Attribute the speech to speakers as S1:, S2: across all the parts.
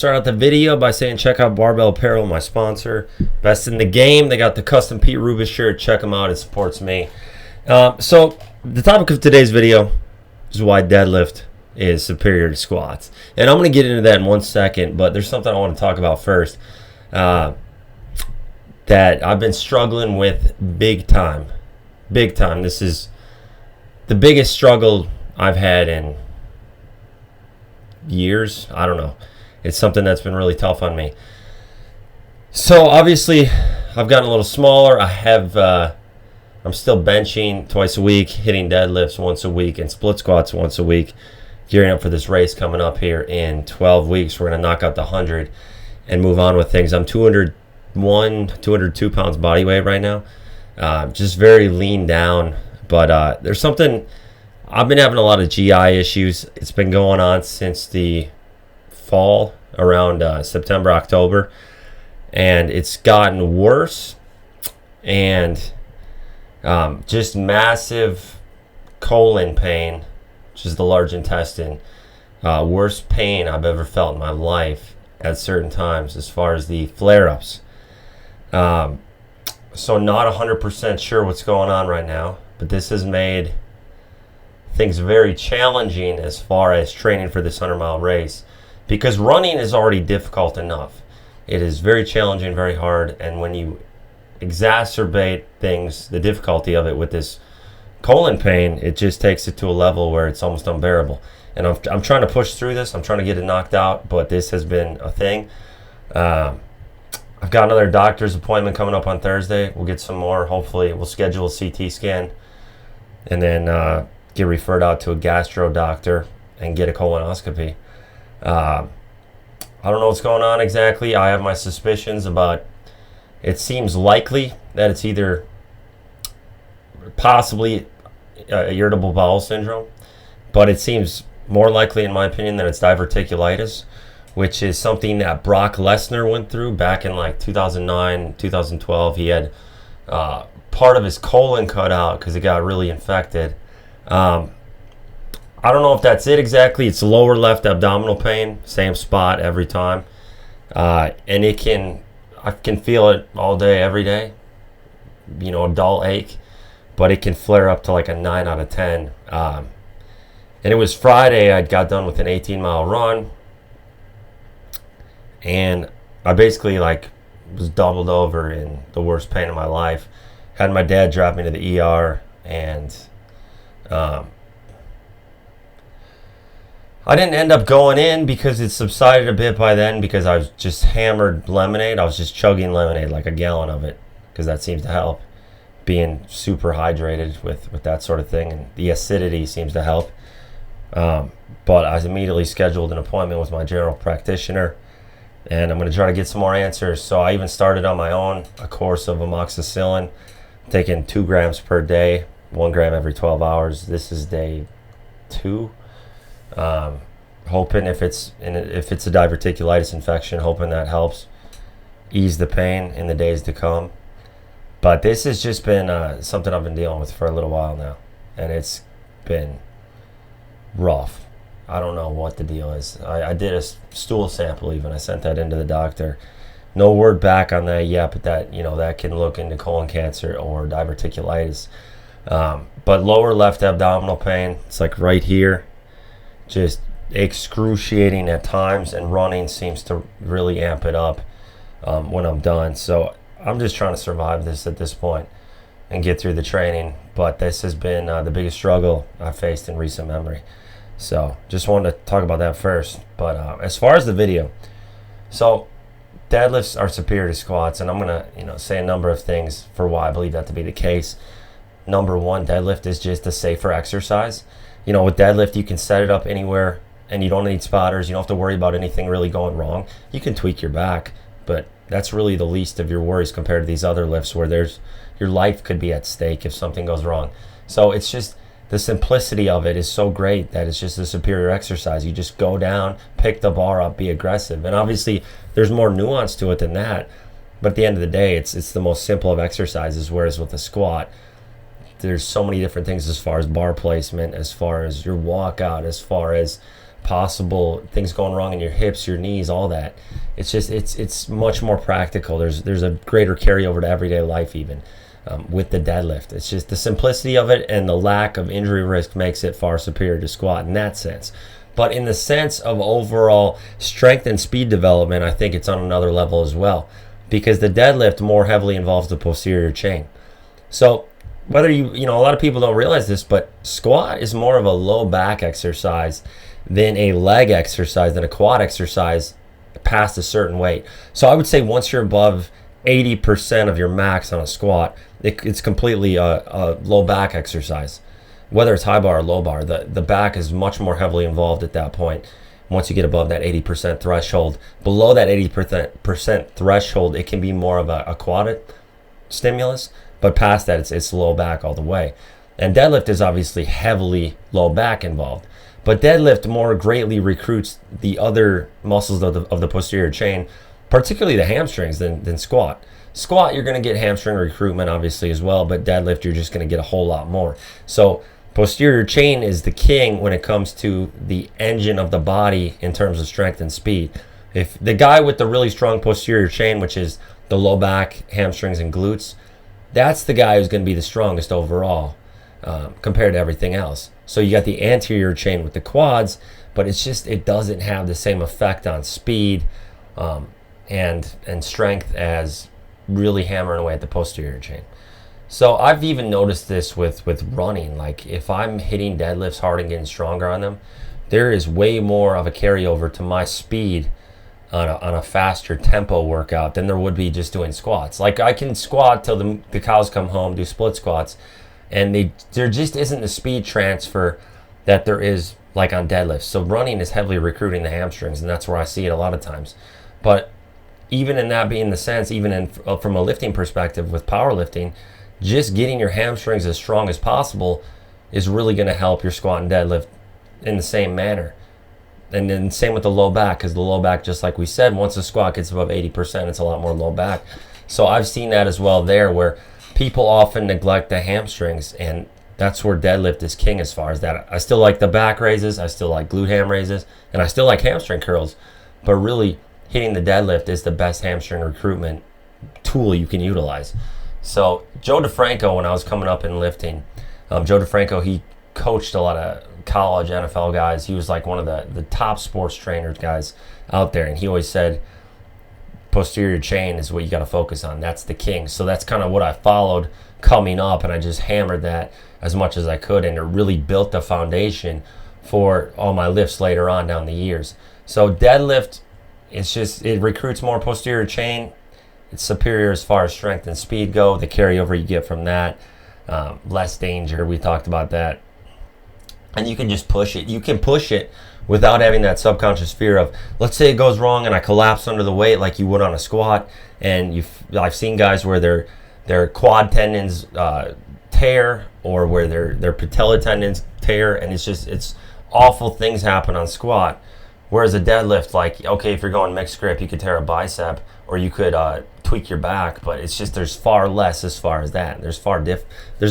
S1: Start out the video by saying check out Barbell Apparel, my sponsor. Best in the game. They got the custom Pete Rubish shirt. Check them out. It supports me. So the topic of today's video is why deadlift is superior to squats. And I'm going to get into that in 1 second, but there's something I want to talk about first that I've been struggling with big time. Big time. This is the biggest struggle I've had in years. I don't know. It's something that's been really tough on me. So obviously, I've gotten a little smaller. I'm still benching twice a week, hitting deadlifts once a week, and split squats once a week. Gearing up for this race coming up here in 12 weeks. We're going to knock out the 100 and move on with things. I'm 202 pounds body weight right now. Just very lean down. But there's something, I've been having a lot of GI issues. It's been going on since the fall, around September, October, and it's gotten worse, and just massive colon pain, which is the large intestine. Worst pain I've ever felt in my life at certain times as far as the flare-ups. So not 100% sure what's going on right now, but this has made things very challenging as far as training for this 100-mile race. Because running is already difficult enough. It is very challenging, very hard, and when you exacerbate things, the difficulty of it with this colon pain, it just takes it to a level where it's almost unbearable. And I'm trying to push through this. I'm trying to get it knocked out, but this has been a thing. I've got another doctor's appointment coming up on Thursday. We'll get some more. Hopefully, we'll schedule a CT scan and then get referred out to a gastro doctor and get a colonoscopy. I don't know what's going on exactly. I have my suspicions about, it seems likely that it's either possibly irritable bowel syndrome, but it seems more likely, in my opinion, that it's diverticulitis, which is something that Brock Lesnar went through back in like 2009, 2012. He had part of his colon cut out because it got really infected. I don't know if that's it exactly. It's lower left abdominal pain, same spot every time. And I can feel it all day, every day. You know, a dull ache, but it can flare up to like a 9 out of 10. And it was Friday, I got done with an 18-mile run. And I basically was doubled over in the worst pain of my life. Had my dad drop me to the ER, and I didn't end up going in because it subsided a bit by then, because I was just hammered lemonade. I was just chugging lemonade, like a gallon of it, because that seems to help. Being super hydrated with that sort of thing, and the acidity seems to help. But I immediately scheduled an appointment with my general practitioner, and I'm going to try to get some more answers. So I even started on my own a course of amoxicillin, taking 2 grams per day, 1 gram every 12 hours. This is day 2. Hoping if it's a diverticulitis infection, hoping that helps ease the pain in the days to come. But this has just been something I've been dealing with for a little while now, and it's been rough. I don't know what the deal is. I did a stool sample even. I sent that into the doctor. No word back on that yet, but that can look into colon cancer or diverticulitis. But lower left abdominal pain, it's like right here. Just excruciating at times, and running seems to really amp it up when I'm done. So I'm just trying to survive this at this point and get through the training. But this has been the biggest struggle I've faced in recent memory. So just wanted to talk about that first. But as far as the video, so deadlifts are superior to squats, and I'm gonna say a number of things for why I believe that to be the case. Number one, deadlift is just a safer exercise. With deadlift, you can set it up anywhere, and you don't need spotters. You don't have to worry about anything really going wrong. You can tweak your back, but that's really the least of your worries compared to these other lifts where your life could be at stake if something goes wrong. So it's just the simplicity of it is so great that it's just a superior exercise. You just go down, pick the bar up, be aggressive. And obviously, there's more nuance to it than that. But at the end of the day, it's the most simple of exercises, whereas with a squat, there's so many different things as far as bar placement, as far as your walkout, as far as possible things going wrong in your hips, your knees, all that. It's just it's much more practical. There's a greater carryover to everyday life even with the deadlift. It's just the simplicity of it and the lack of injury risk makes it far superior to squat in that sense. But in the sense of overall strength and speed development, I think it's on another level as well, because the deadlift more heavily involves the posterior chain. So whether you know, a lot of people don't realize this, but squat is more of a low back exercise than a leg exercise, than a quad exercise past a certain weight. So I would say once you're above 80% of your max on a squat, it's completely a low back exercise. Whether it's high bar or low bar, the back is much more heavily involved at that point. Once you get above that 80% threshold, below that 80% threshold, it can be more of a quad stimulus. But past that, it's low back all the way. And deadlift is obviously heavily low back involved. But deadlift more greatly recruits the other muscles of the posterior chain, particularly the hamstrings, than squat. Squat, you're going to get hamstring recruitment obviously as well, but deadlift, you're just going to get a whole lot more. So posterior chain is the king when it comes to the engine of the body in terms of strength and speed. If the guy with the really strong posterior chain, which is the low back, hamstrings, and glutes, that's the guy who's going to be the strongest overall compared to everything else. So you got the anterior chain with the quads, but it doesn't have the same effect on speed and strength as really hammering away at the posterior chain. So I've even noticed this with running. Like if I'm hitting deadlifts hard and getting stronger on them, there is way more of a carryover to my speed on a faster tempo workout than there would be just doing squats. Like I can squat till the cows come home, do split squats, and there just isn't the speed transfer that there is like on deadlifts. So running is heavily recruiting the hamstrings, and that's where I see it a lot of times. But even in that being the sense, even from a lifting perspective with powerlifting, just getting your hamstrings as strong as possible is really going to help your squat and deadlift in the same manner. And then same with the low back, because the low back, just like we said, once the squat gets above 80%, it's a lot more low back. So I've seen that as well there, where people often neglect the hamstrings, and that's where deadlift is king as far as that. I still like the back raises, I still like glute ham raises, and I still like hamstring curls, but really hitting the deadlift is the best hamstring recruitment tool you can utilize. So Joe DeFranco, when I was coming up in lifting, Joe DeFranco, he coached a lot of college NFL guys. He was like one of the top sports trainers guys out there, and he always said posterior chain is what you got to focus on. That's the king. So that's kind of what I followed coming up, and I just hammered that as much as I could, and it really built the foundation for all my lifts later on down the years. So deadlift, it recruits more posterior chain. It's superior as far as strength and speed go. The carryover you get from that, less danger. We talked about that. And you can just push it. You can push it without having that subconscious fear of, let's say it goes wrong and I collapse under the weight like you would on a squat. And I've seen guys where their quad tendons tear, or where their patella tendons tear, and it's awful things happen on squat. Whereas a deadlift, like, okay, if you're going mixed grip, you could tear a bicep, or you could tweak your back, but it's just there's far less as far as that. There's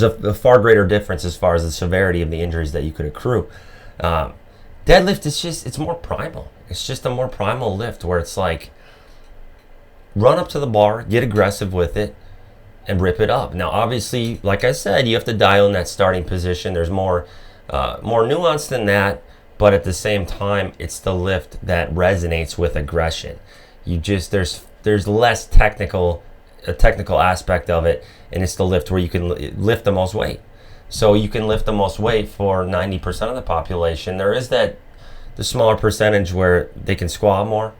S1: a far greater difference as far as the severity of the injuries that you could accrue. Deadlift is it's more primal. It's just a more primal lift where it's like run up to the bar, get aggressive with it, and rip it up. Now, obviously, like I said, you have to dial in that starting position. There's more nuance than that. But at the same time, it's the lift that resonates with aggression. There's less technical aspect of it, and it's the lift where you can lift the most weight. So you can lift the most weight for 90% of the population. There is the smaller percentage where they can squat more,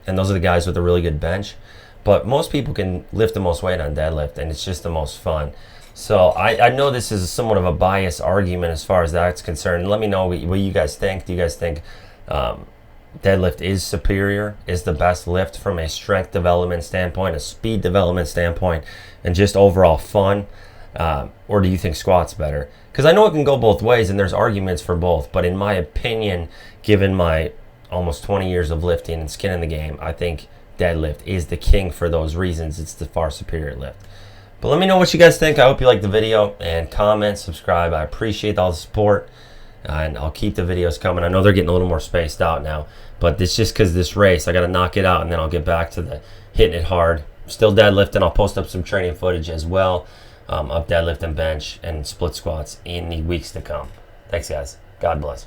S1: and those are the guys with a really good bench. But most people can lift the most weight on deadlift, and it's just the most fun. So I know this is somewhat of a biased argument as far as that's concerned. Let me know what you guys think. Do you guys think deadlift is superior, is the best lift from a strength development standpoint, a speed development standpoint, and just overall fun? Or do you think squat's better? Because I know it can go both ways, and there's arguments for both. But in my opinion, given my almost 20 years of lifting and skin in the game, I think deadlift is the king for those reasons. It's the far superior lift. But let me know what you guys think. I hope you liked the video, and comment, subscribe. I appreciate all the support. and I'll keep the videos coming. I know they're getting a little more spaced out now, but it's just because this race, I got to knock it out, and then I'll get back to the hitting it hard. Still deadlifting. I'll post up some training footage as well of deadlift and bench and split squats in the weeks to come. Thanks, guys. God bless.